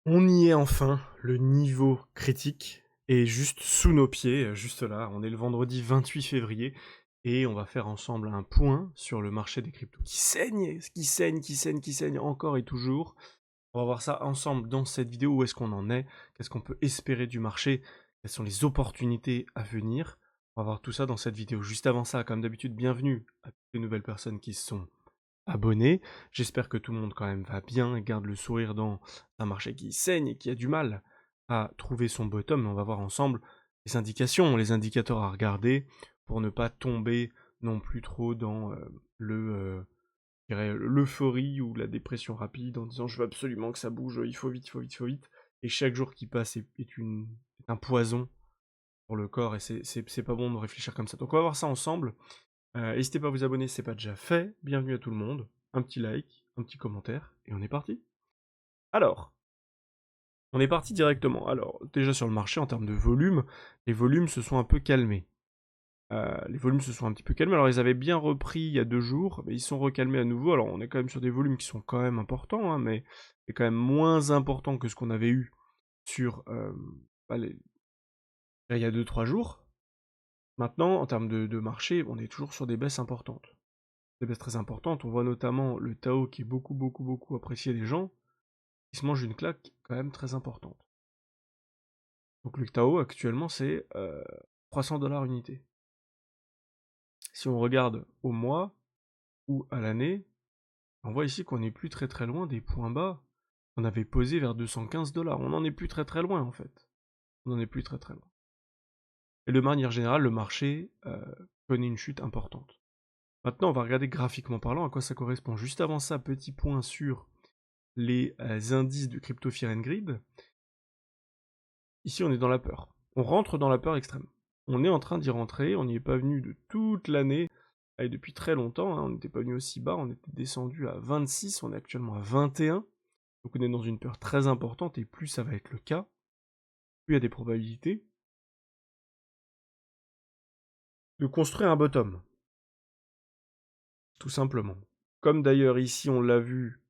On y est enfin, le niveau critique est juste sous nos pieds, juste là. On est le vendredi 28 février et on va faire ensemble un point sur le marché des cryptos qui saigne, qui saigne encore et toujours. On va voir ça ensemble dans cette vidéo. Où est-ce qu'on en est? Qu'est-ce qu'on peut espérer du marché? Quelles sont les opportunités à venir? On va voir tout ça dans cette vidéo. Juste avant ça, comme d'habitude, bienvenue à toutes les nouvelles personnes qui se sont abonnés. J'espère que tout le monde quand même va bien, garde le sourire dans un marché qui saigne et qui a du mal à trouver son bottom. Mais on va voir ensemble les indications, les indicateurs à regarder pour ne pas tomber non plus trop dans je dirais, l'euphorie ou la dépression rapide en disant je veux absolument que ça bouge, il faut vite, il faut vite, il faut vite. Et chaque jour qui passe est un poison pour le corps et c'est pas bon de réfléchir comme ça. Donc on va voir ça ensemble. N'hésitez pas à vous abonner si c'est pas déjà fait. Bienvenue à tout le monde. Un petit like, un petit commentaire, et on est parti. Alors, on est parti directement. Alors, déjà sur le marché, en termes de volume, les volumes se sont un peu calmés. Les volumes se sont un petit peu calmés. Alors, ils avaient bien repris il y a 2 jours, mais ils sont recalmés à nouveau. Alors, on est quand même sur des volumes qui sont quand même importants, hein, mais c'est quand même moins important que ce qu'on avait eu sur bah, là, il y a 2 3 jours. Maintenant, en termes de marché, on est toujours sur des baisses importantes. Des baisses très importantes. On voit notamment le Tao qui est beaucoup apprécié des gens, qui se mange une claque quand même très importante. Donc le Tao actuellement c'est 300 $ unité. Si on regarde au mois ou à l'année, on voit ici qu'on n'est plus très loin des points bas qu'on avait posés vers 215 $. On n'en est plus très loin en fait. On n'en est plus très loin. Et de manière générale, le marché connaît une chute importante. Maintenant, on va regarder graphiquement parlant à quoi ça correspond. Juste avant ça, petit point sur les indices de Crypto Fear and Greed. Ici, on est dans la peur. On rentre dans la peur extrême. On est en train d'y rentrer, on n'y est pas venu de toute l'année, et depuis très longtemps, hein, on n'était pas venu aussi bas, on était descendu à 26, on est actuellement à 21, donc on est dans une peur très importante, et plus ça va être le cas, plus il y a des probabilités de construire un bottom, tout simplement. Comme d'ailleurs ici on l'a vu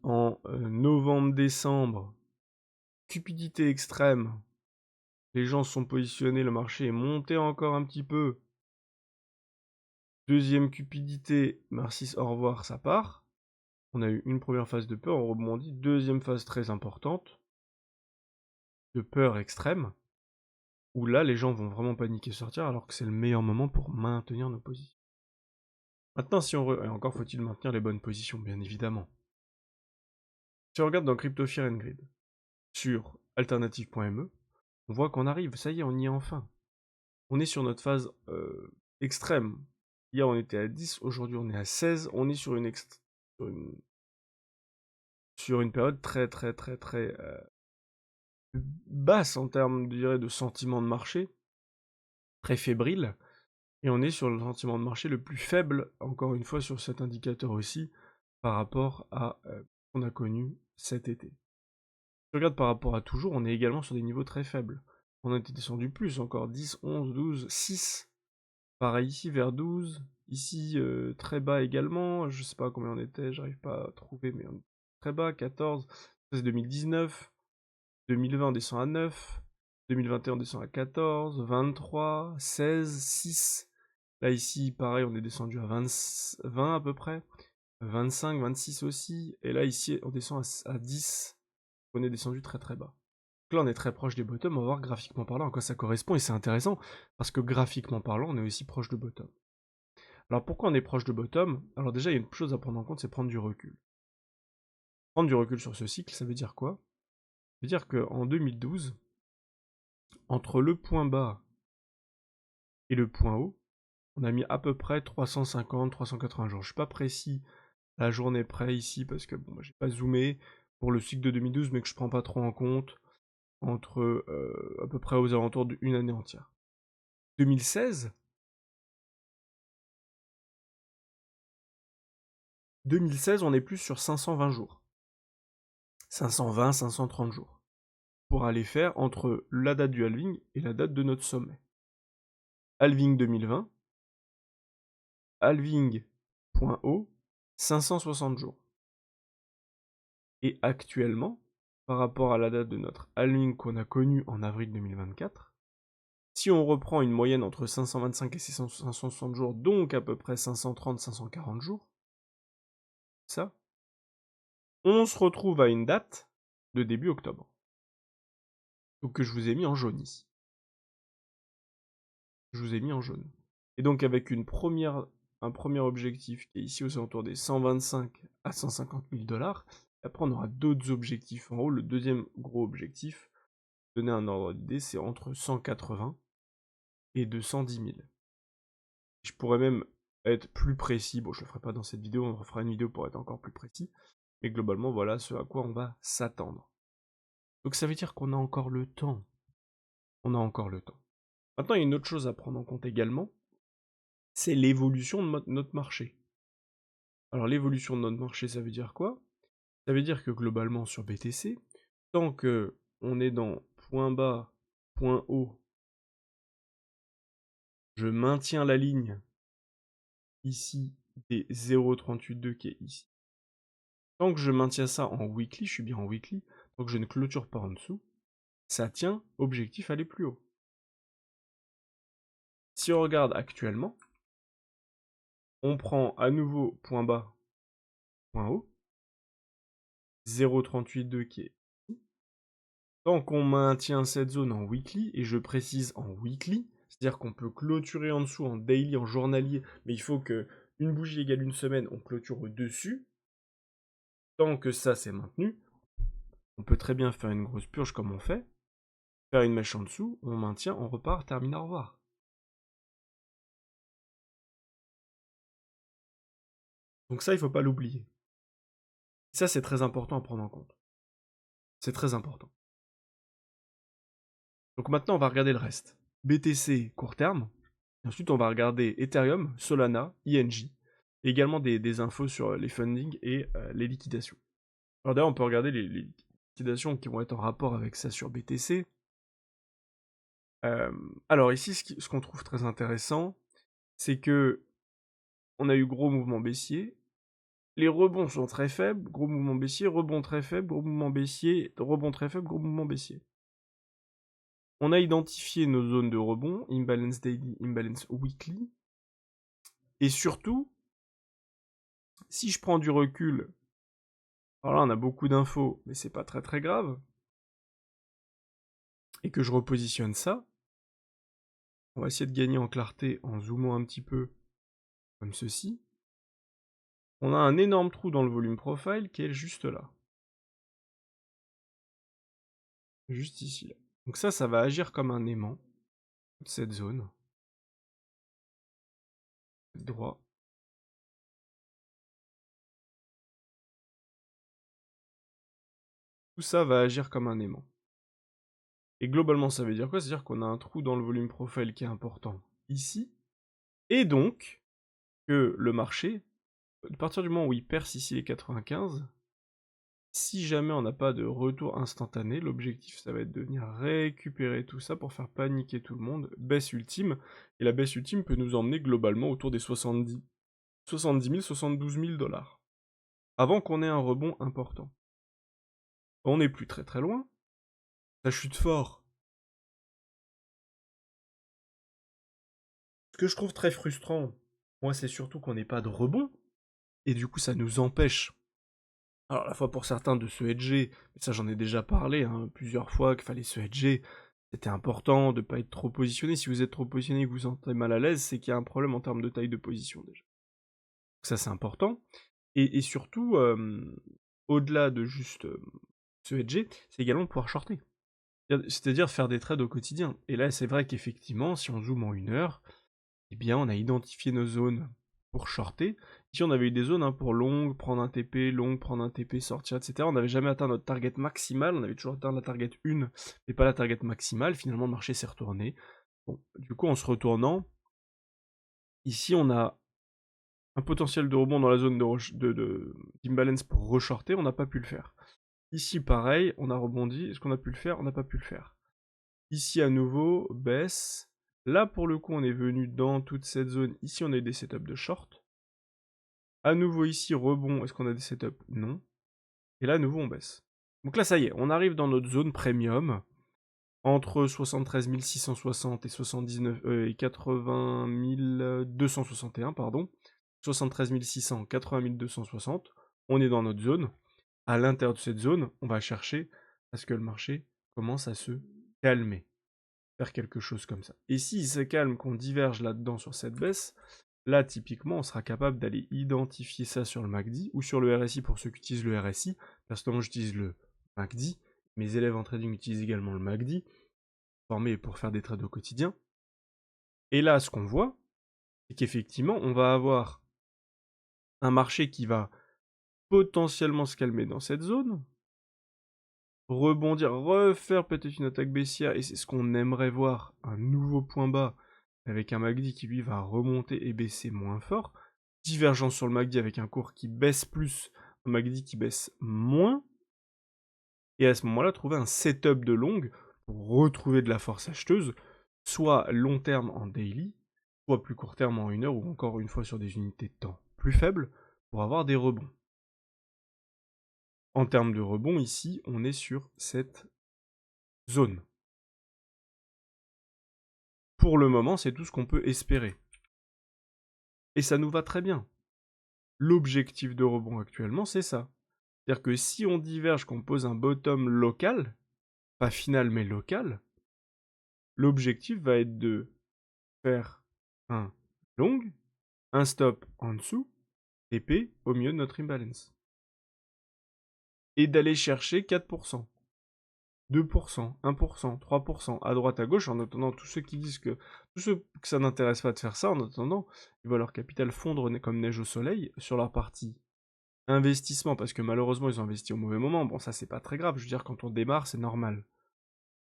en novembre-décembre, cupidité extrême, les gens se sont positionnés, le marché est monté encore un petit peu. Deuxième cupidité, Narcisse, au revoir, ça part. On a eu une première phase de peur, on rebondit. Deuxième phase très importante, de peur extrême, où là, les gens vont vraiment paniquer sortir, alors que c'est le meilleur moment pour maintenir nos positions. Maintenant, si et encore faut-il maintenir les bonnes positions, bien évidemment. Si on regarde dans Crypto Fear and Greed, sur alternative.me, on voit qu'on arrive, ça y est, on y est enfin. On est sur notre phase extrême. Hier, on était à 10, aujourd'hui, on est à 16. On est sur une période très basse en termes, je dirais, de sentiment de marché, très fébrile, et on est sur le sentiment de marché le plus faible, encore une fois, sur cet indicateur aussi, par rapport à ce qu'on a connu cet été. Si on regarde par rapport à toujours, on est également sur des niveaux très faibles. On a été descendu plus, encore 10, 11, 12, 6. Pareil ici, vers 12. Ici, très bas également. Je sais pas combien on était, j'arrive pas à trouver, mais on est très bas, 14. C'est 2019. 2020, on descend à 9. 2021, on descend à 14. 23. 16. 6. Là, ici, pareil, on est descendu à 20 à peu près. 25, 26 aussi. Et là, ici, on descend à 10. On est descendu très bas. Donc là, on est très proche des bottoms. On va voir graphiquement parlant à quoi ça correspond. Et c'est intéressant parce que graphiquement parlant, on est aussi proche de bottom. Alors pourquoi on est proche de bottom? Alors déjà, il y a une chose à prendre en compte, c'est prendre du recul. Prendre du recul sur ce cycle, ça veut dire quoi? Ça veut dire qu'en 2012, entre le point bas et le point haut, on a mis à peu près 350, 380 jours. Je suis pas précis à la journée près ici parce que bon, j'ai pas zoomé pour le cycle de 2012, mais que je prends pas trop en compte, entre à peu près aux alentours d'une année entière. 2016, 2016, on est plus sur 520 jours. 520, 530 jours. Pour aller faire entre la date du halving et la date de notre sommet. Halving 2020, halving.haut, 560 jours. Et actuellement, par rapport à la date de notre halving qu'on a connu en avril 2024. Si on reprend une moyenne entre 525 et 560 jours, donc à peu près 530-540 jours, ça, on se retrouve à une date de début octobre. Donc que je vous ai mis en jaune ici. Je vous ai mis en jaune. Et donc avec un premier objectif qui est ici aux alentours des 125 à 150 000 $. Après on aura d'autres objectifs en haut. Le deuxième gros objectif, pour donner un ordre d'idée, c'est entre 180 et 210 000. Je pourrais même être plus précis. Bon, je le ferai pas dans cette vidéo, on refera une vidéo pour être encore plus précis. Mais globalement, voilà ce à quoi on va s'attendre. Donc ça veut dire qu'on a encore le temps. On a encore le temps. Maintenant, il y a une autre chose à prendre en compte également, c'est l'évolution de notre marché. Alors l'évolution de notre marché, ça veut dire quoi? Ça veut dire que globalement sur BTC, tant que on est dans point bas, point haut, je maintiens la ligne ici des 0,382 qui est ici. Tant que je maintiens ça en weekly, je suis bien en weekly, tant que je ne clôture pas en dessous, ça tient, objectif aller plus haut. Si on regarde actuellement, on prend à nouveau point bas, point haut, 0,382 qui est ici. Tant qu'on maintient cette zone en weekly, et je précise en weekly, c'est-à-dire qu'on peut clôturer en dessous en daily, en journalier, mais il faut que une bougie égale une semaine, on clôture au-dessus. Tant que ça c'est maintenu, on peut très bien faire une grosse purge comme on fait, faire une mèche en dessous, on maintient, on repart, termine, au revoir. Donc ça, il faut pas l'oublier. Ça, c'est très important à prendre en compte. C'est très important. Donc maintenant, on va regarder le reste. BTC court terme. Ensuite, on va regarder Ethereum, Solana, INJ. Et également des infos sur les fundings et les liquidations. Alors d'ailleurs, on peut regarder les liquidations qui vont être en rapport avec ça sur BTC. Alors ici, ce qu'on trouve très intéressant, c'est que on a eu gros mouvement baissier. Les rebonds sont très faibles, gros mouvement baissier, rebond très faible, gros mouvement baissier, rebond très faible, gros mouvement baissier. On a identifié nos zones de rebond, imbalance daily, imbalance weekly. Et surtout, si je prends du recul, alors là on a beaucoup d'infos, mais c'est pas très très grave, et que je repositionne ça, on va essayer de gagner en clarté en zoomant un petit peu, comme ceci. On a un énorme trou dans le volume profile qui est juste là. Juste ici. Là. Donc ça va agir comme un aimant, cette zone. Droit. Tout ça va agir comme un aimant. Et globalement, ça veut dire quoi? C'est-à-dire qu'on a un trou dans le volume profile qui est important ici, et donc que le marché, à partir du moment où il perce ici les 95, si jamais on n'a pas de retour instantané, l'objectif ça va être de venir récupérer tout ça pour faire paniquer tout le monde, baisse ultime, et la baisse ultime peut nous emmener globalement autour des 70 000, 72 000 $, avant qu'on ait un rebond important. On n'est plus très très loin, ça chute fort. Ce que je trouve très frustrant, moi c'est surtout qu'on n'ait pas de rebond, et du coup ça nous empêche, alors à la fois pour certains de se hedger, mais ça j'en ai déjà parlé plusieurs fois, qu'il fallait se hedger, c'était important de ne pas être trop positionné. Si vous êtes trop positionné et que vous vous sentez mal à l'aise, c'est qu'il y a un problème en termes de taille de position déjà. Donc ça c'est important. Et surtout, au-delà de juste se hedger, c'est également pouvoir shorter. C'est-à-dire faire des trades au quotidien. Et là c'est vrai qu'effectivement, si on zoome en 1 heure, eh bien on a identifié nos zones pour shorter. Ici on avait eu des zones pour long, prendre un TP, sortir, etc. On n'avait jamais atteint notre target maximal, on avait toujours atteint la target 1, mais pas la target maximale. Finalement le marché s'est retourné. Bon, du coup en se retournant, ici on a un potentiel de rebond dans la zone d'imbalance pour re-shorter, on n'a pas pu le faire. Ici pareil, on a rebondi, est-ce qu'on a pu le faire? On n'a pas pu le faire. Ici à nouveau, baisse. Là pour le coup on est venu dans toute cette zone, ici on a eu des setups de short. À nouveau ici, rebond, est-ce qu'on a des setups? Non. Et là, à nouveau, on baisse. Donc là, ça y est, on arrive dans notre zone premium, entre 73 660 et 79 et 80 261, pardon. 73 600, 80 260. On est dans notre zone. À l'intérieur de cette zone, on va chercher à ce que le marché commence à se calmer, faire quelque chose comme ça. Et s'il se calme, qu'on diverge là-dedans sur cette baisse, là, typiquement, on sera capable d'aller identifier ça sur le MACD ou sur le RSI pour ceux qui utilisent le RSI. Personnellement, j'utilise le MACD. Mes élèves en trading utilisent également le MACD, formés pour faire des trades au quotidien. Et là, ce qu'on voit, c'est qu'effectivement, on va avoir un marché qui va potentiellement se calmer dans cette zone, rebondir, refaire peut-être une attaque baissière, et c'est ce qu'on aimerait voir, un nouveau point bas, avec un MACD qui lui va remonter et baisser moins fort, divergence sur le MACD avec un cours qui baisse plus, un MACD qui baisse moins, et à ce moment-là, trouver un setup de longue pour retrouver de la force acheteuse, soit long terme en daily, soit plus court terme en 1 heure, ou encore une fois sur des unités de temps plus faibles, pour avoir des rebonds. En termes de rebond, ici, on est sur cette zone. Pour le moment, c'est tout ce qu'on peut espérer. Et ça nous va très bien. L'objectif de rebond actuellement, c'est ça. C'est-à-dire que si on diverge, qu'on pose un bottom local, pas final mais local, l'objectif va être de faire un long, un stop en dessous, TP au milieu de notre imbalance. Et d'aller chercher 4%. 2%, 1%, 3%, à droite à gauche, en attendant tous ceux qui disent que ça n'intéresse pas de faire ça, en attendant, ils voient leur capital fondre comme neige au soleil sur leur partie investissement, parce que malheureusement ils ont investi au mauvais moment. Bon, ça c'est pas très grave, je veux dire, quand on démarre, c'est normal.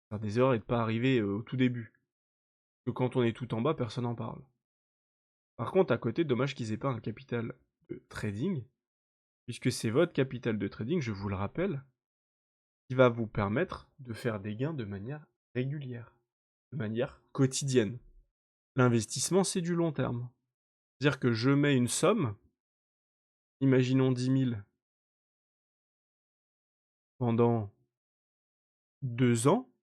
Faire des erreurs et de pas arriver au tout début. Parce que quand on est tout en bas, personne n'en parle. Par contre, à côté, dommage qu'ils aient pas un capital de trading, puisque c'est votre capital de trading, je vous le rappelle, qui va vous permettre de faire des gains de manière régulière, de manière quotidienne. L'investissement, c'est du long terme. C'est-à-dire que je mets une somme, imaginons 10 000, pendant 2 ans,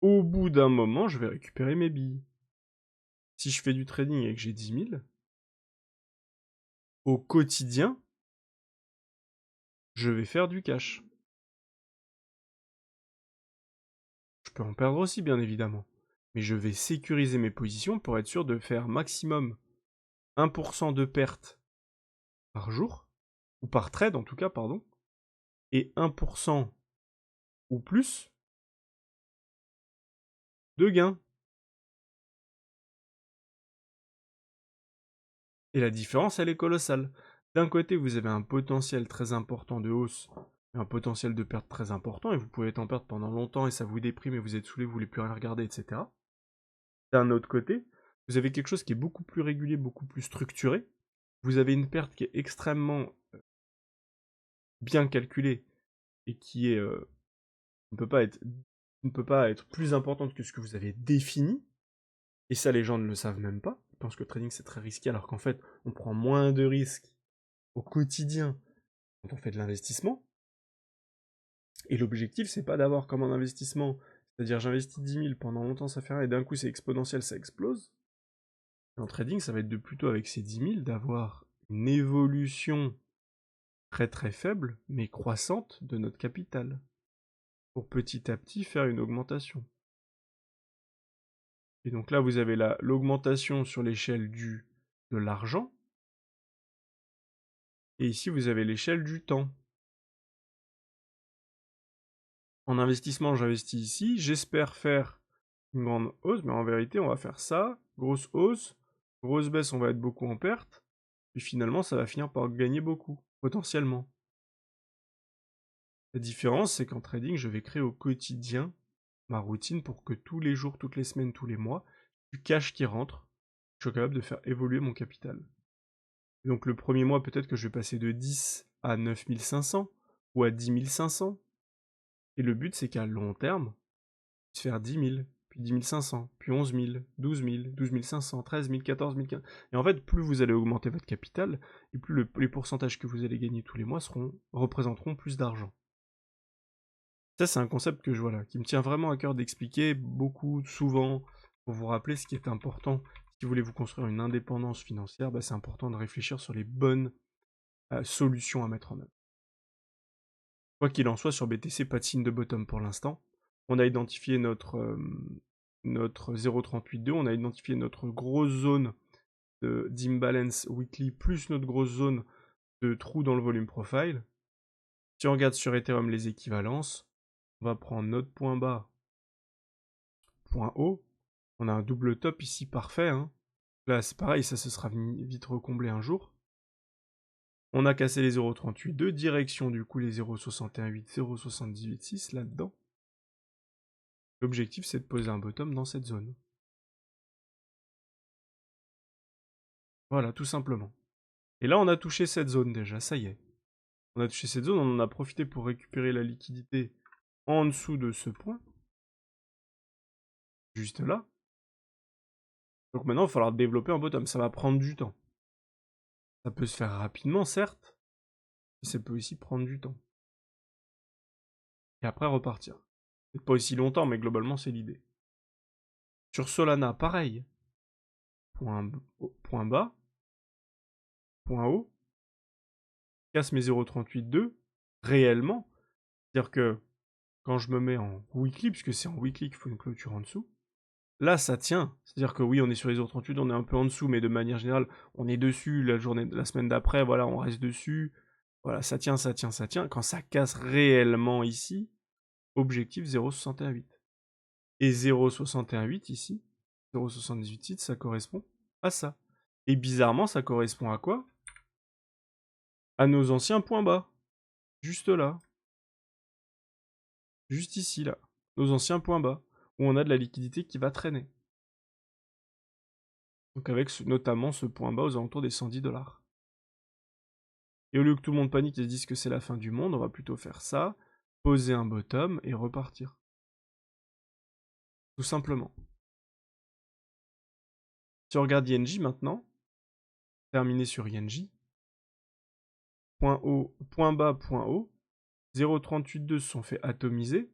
au bout d'un moment, je vais récupérer mes billes. Si je fais du trading et que j'ai 10 000, au quotidien, je vais faire du cash. Je peux en perdre aussi, bien évidemment. Mais je vais sécuriser mes positions pour être sûr de faire maximum 1% de perte par jour, ou par trade en tout cas, pardon, et 1% ou plus de gain. Et la différence, elle est colossale. D'un côté, vous avez un potentiel très important de hausse, et un potentiel de perte très important, et vous pouvez être en perte pendant longtemps, et ça vous déprime, et vous êtes saoulé, vous voulez plus rien regarder, etc. D'un autre côté, vous avez quelque chose qui est beaucoup plus régulier, beaucoup plus structuré. Vous avez une perte qui est extrêmement bien calculée, et qui est, ne peut pas être plus importante que ce que vous avez défini. Et ça, les gens ne le savent même pas. Ils pensent que le trading, c'est très risqué, alors qu'en fait, on prend moins de risques au quotidien quand on fait de l'investissement. Et l'objectif, c'est pas d'avoir comme un investissement, c'est-à-dire j'investis 10 000, pendant longtemps ça fait rien, et d'un coup c'est exponentiel, ça explose. En trading, ça va être de plutôt avec ces 10 000 d'avoir une évolution très très faible, mais croissante de notre capital, pour petit à petit faire une augmentation. Et donc là, vous avez l'augmentation sur l'échelle de l'argent, et ici vous avez l'échelle du temps. En investissement, j'investis ici, j'espère faire une grande hausse, mais en vérité, on va faire ça, grosse hausse, grosse baisse, on va être beaucoup en perte, et finalement, ça va finir par gagner beaucoup, potentiellement. La différence, c'est qu'en trading, je vais créer au quotidien ma routine pour que tous les jours, toutes les semaines, tous les mois, du cash qui rentre, je sois capable de faire évoluer mon capital. Et donc le premier mois, peut-être que je vais passer de 10 à 9 500 ou à 10 500. Et le but, c'est qu'à long terme, je puisse faire 10 000, puis 10 500, puis 11 000, 12 000, 12 500, 13 000, 14 000, 15 000. Et en fait, plus vous allez augmenter votre capital, et plus les pourcentages que vous allez gagner tous les mois représenteront plus d'argent. Ça, c'est un concept que voilà, qui me tient vraiment à cœur d'expliquer beaucoup, souvent, pour vous rappeler ce qui est important. Si vous voulez vous construire une indépendance financière, c'est important de réfléchir sur les bonnes solutions à mettre en œuvre. Quoi qu'il en soit, sur BTC, pas de signe de bottom pour l'instant. On a identifié notre 0,382, on a identifié notre grosse zone d'imbalance weekly, plus notre grosse zone de trou dans le volume profile. Si on regarde sur Ethereum les équivalences, on va prendre notre point bas, point haut. On a un double top ici parfait. Hein. Là, c'est pareil, ça se sera vite recomblé un jour. On a cassé les 0,382, direction du coup les 0,618, 0,786 là-dedans. L'objectif, c'est de poser un bottom dans cette zone. Voilà, tout simplement. Et là, on a touché cette zone déjà, ça y est. On a touché cette zone, on en a profité pour récupérer la liquidité en dessous de ce point. Juste là. Donc maintenant, il va falloir développer un bottom. Ça va prendre du temps. Ça peut se faire rapidement, certes, mais ça peut aussi prendre du temps. Et après, repartir. Peut-être pas aussi longtemps, mais globalement, c'est l'idée. Sur Solana, pareil. Point bas. Point haut. Casse mes 0,382. Réellement. C'est-à-dire que quand je me mets en weekly, puisque c'est en weekly qu'il faut une clôture en dessous, là, ça tient. C'est-à-dire que oui, on est sur les 0,38, on est un peu en dessous, mais de manière générale, on est dessus. La semaine d'après, voilà, on reste dessus. Voilà, ça tient, ça tient, ça tient. Quand ça casse réellement ici, objectif 0,618. Et 0,618 ici, 0,78, ça correspond à ça. Et bizarrement, ça correspond à quoi? À nos anciens points bas. Juste là. Juste ici, là. Nos anciens points bas. Où on a de la liquidité qui va traîner. Donc avec notamment ce point bas aux alentours des 110$. Et au lieu que tout le monde panique et se dise que c'est la fin du monde, on va plutôt faire ça, poser un bottom et repartir. Tout simplement. Si on regarde INJ maintenant, terminé sur INJ, point haut, point bas, point haut, 0,382 se sont fait atomiser.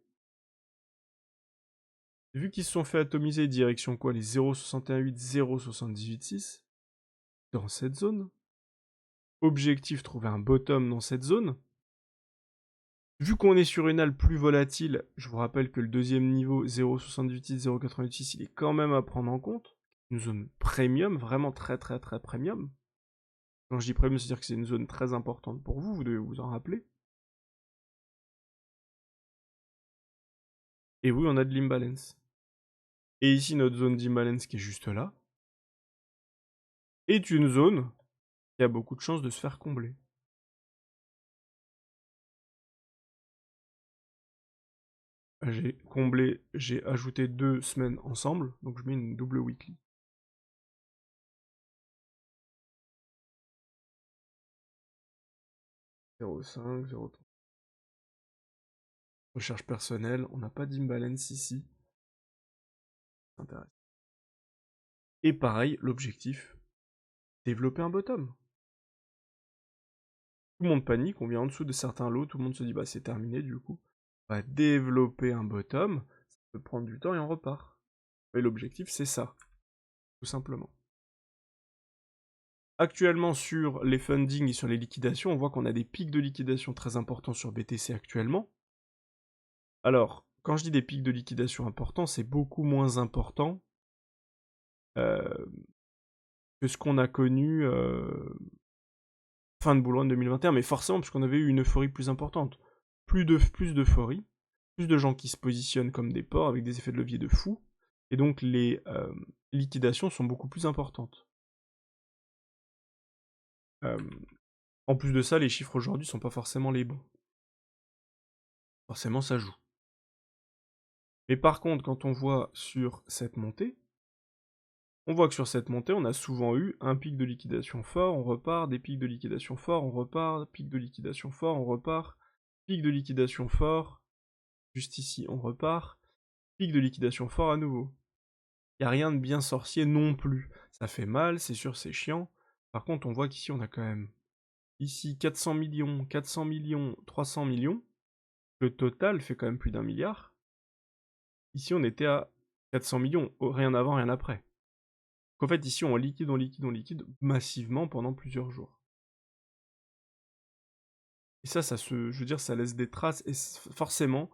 Vu qu'ils se sont fait atomiser, direction quoi? Les 0,618, 0,786 dans cette zone. Objectif, trouver un bottom dans cette zone. Vu qu'on est sur une halle plus volatile, je vous rappelle que le deuxième niveau, 0,78, 0,86, il est quand même à prendre en compte. Une zone premium, vraiment très très très premium. Quand je dis premium, c'est-à-dire que c'est une zone très importante pour vous, vous devez vous en rappeler. Et oui, on a de l'imbalance. Et ici, notre zone d'imbalance qui est juste là, est une zone qui a beaucoup de chances de se faire combler. J'ai comblé, j'ai ajouté 2 semaines ensemble, donc je mets une double weekly. « 0,5, 0,3. Recherche personnelle, on n'a pas d'imbalance ici. Ça intéresse. Et pareil, l'objectif, développer un bottom. Tout le monde panique, on vient en dessous de certains lots, tout le monde se dit bah c'est terminé du coup. On va développer un bottom, ça peut prendre du temps et on repart. Et l'objectif c'est ça, tout simplement. Actuellement sur les fundings et sur les liquidations, on voit qu'on a des pics de liquidation très importants sur BTC actuellement. Alors, quand je dis des pics de liquidation importants, c'est beaucoup moins important que ce qu'on a connu fin de bull run 2021, mais forcément parce qu'on avait eu une euphorie plus importante. Plus d'euphorie, plus de gens qui se positionnent comme des porcs avec des effets de levier de fou, et donc les liquidations sont beaucoup plus importantes. En plus de ça, les chiffres aujourd'hui sont pas forcément les bons. Forcément, ça joue. Mais par contre, quand on voit sur cette montée, on voit que sur cette montée, on a souvent eu un pic de liquidation fort, on repart, des pics de liquidation fort, on repart, pic de liquidation fort, on repart, pic de liquidation fort, juste ici, on repart. Pic de liquidation fort à nouveau. Il n'y a rien de bien sorcier non plus. Ça fait mal, c'est sûr, c'est chiant. Par contre, on voit qu'ici, on a quand même ici 400 millions, 400 millions, 300 millions. Le total fait quand même plus d'1 milliard. Ici, on était à 400 millions, rien avant, rien après. Donc en fait, ici, on liquide, on liquide, on liquide massivement pendant plusieurs jours. Et ça je veux dire, ça laisse des traces, et forcément,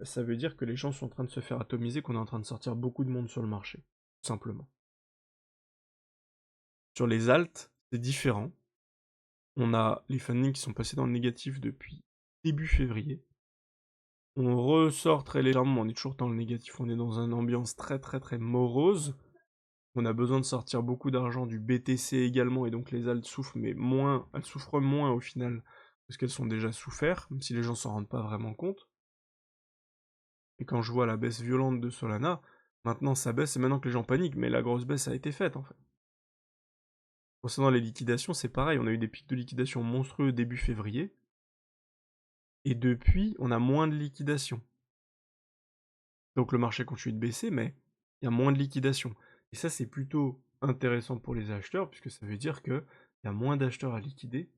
ça veut dire que les gens sont en train de se faire atomiser, qu'on est en train de sortir beaucoup de monde sur le marché, tout simplement. Sur les alts, c'est différent. On a les fundings qui sont passés dans le négatif depuis début février. On ressort très légèrement, on est toujours dans le négatif, on est dans une ambiance très très très morose. On a besoin de sortir beaucoup d'argent du BTC également, et donc les alts souffrent, mais moins, elles souffrent moins au final, parce qu'elles sont déjà souffert, même si les gens s'en rendent pas vraiment compte. Et quand je vois la baisse violente de Solana, maintenant ça baisse, et maintenant que les gens paniquent, mais la grosse baisse a été faite en fait. Concernant les liquidations, c'est pareil, on a eu des pics de liquidation monstrueux début février, et depuis, on a moins de liquidations. Donc le marché continue de baisser, mais il y a moins de liquidations. Et ça, c'est plutôt intéressant pour les acheteurs, puisque ça veut dire qu'il y a moins d'acheteurs à liquider.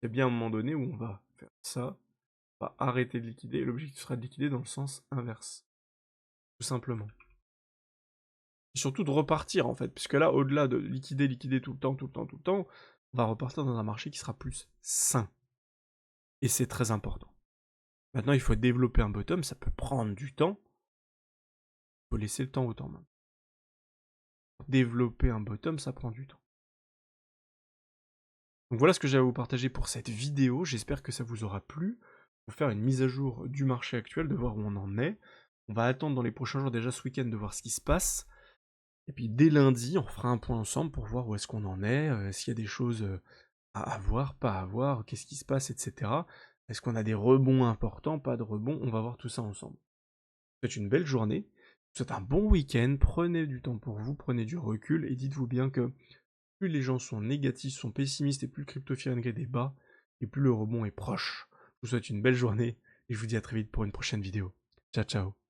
Il y a bien un moment donné où on va faire ça, on va arrêter de liquider, et l'objectif sera de liquider dans le sens inverse. Tout simplement. Et surtout de repartir en fait, puisque là, au-delà de liquider, liquider tout le temps, tout le temps, tout le temps, on va repartir dans un marché qui sera plus sain. Et c'est très important. Maintenant, il faut développer un bottom, ça peut prendre du temps. Il faut laisser le temps au temps maintenant. Développer un bottom, ça prend du temps. Donc voilà ce que j'avais à vous partager pour cette vidéo, j'espère que ça vous aura plu. Pour faire une mise à jour du marché actuel, de voir où on en est. On va attendre dans les prochains jours, déjà ce week-end, de voir ce qui se passe. Et puis dès lundi, on fera un point ensemble pour voir où est-ce qu'on en est, s'il y a des choses à avoir, pas à avoir, qu'est-ce qui se passe, etc. Est-ce qu'on a des rebonds importants, pas de rebonds, on va voir tout ça ensemble. Je vous souhaite une belle journée, je vous souhaite un bon week-end, prenez du temps pour vous, prenez du recul, et dites-vous bien que plus les gens sont négatifs, sont pessimistes, et plus le crypto fear and greed est bas, et plus le rebond est proche. Je vous souhaite une belle journée, et je vous dis à très vite pour une prochaine vidéo. Ciao ciao.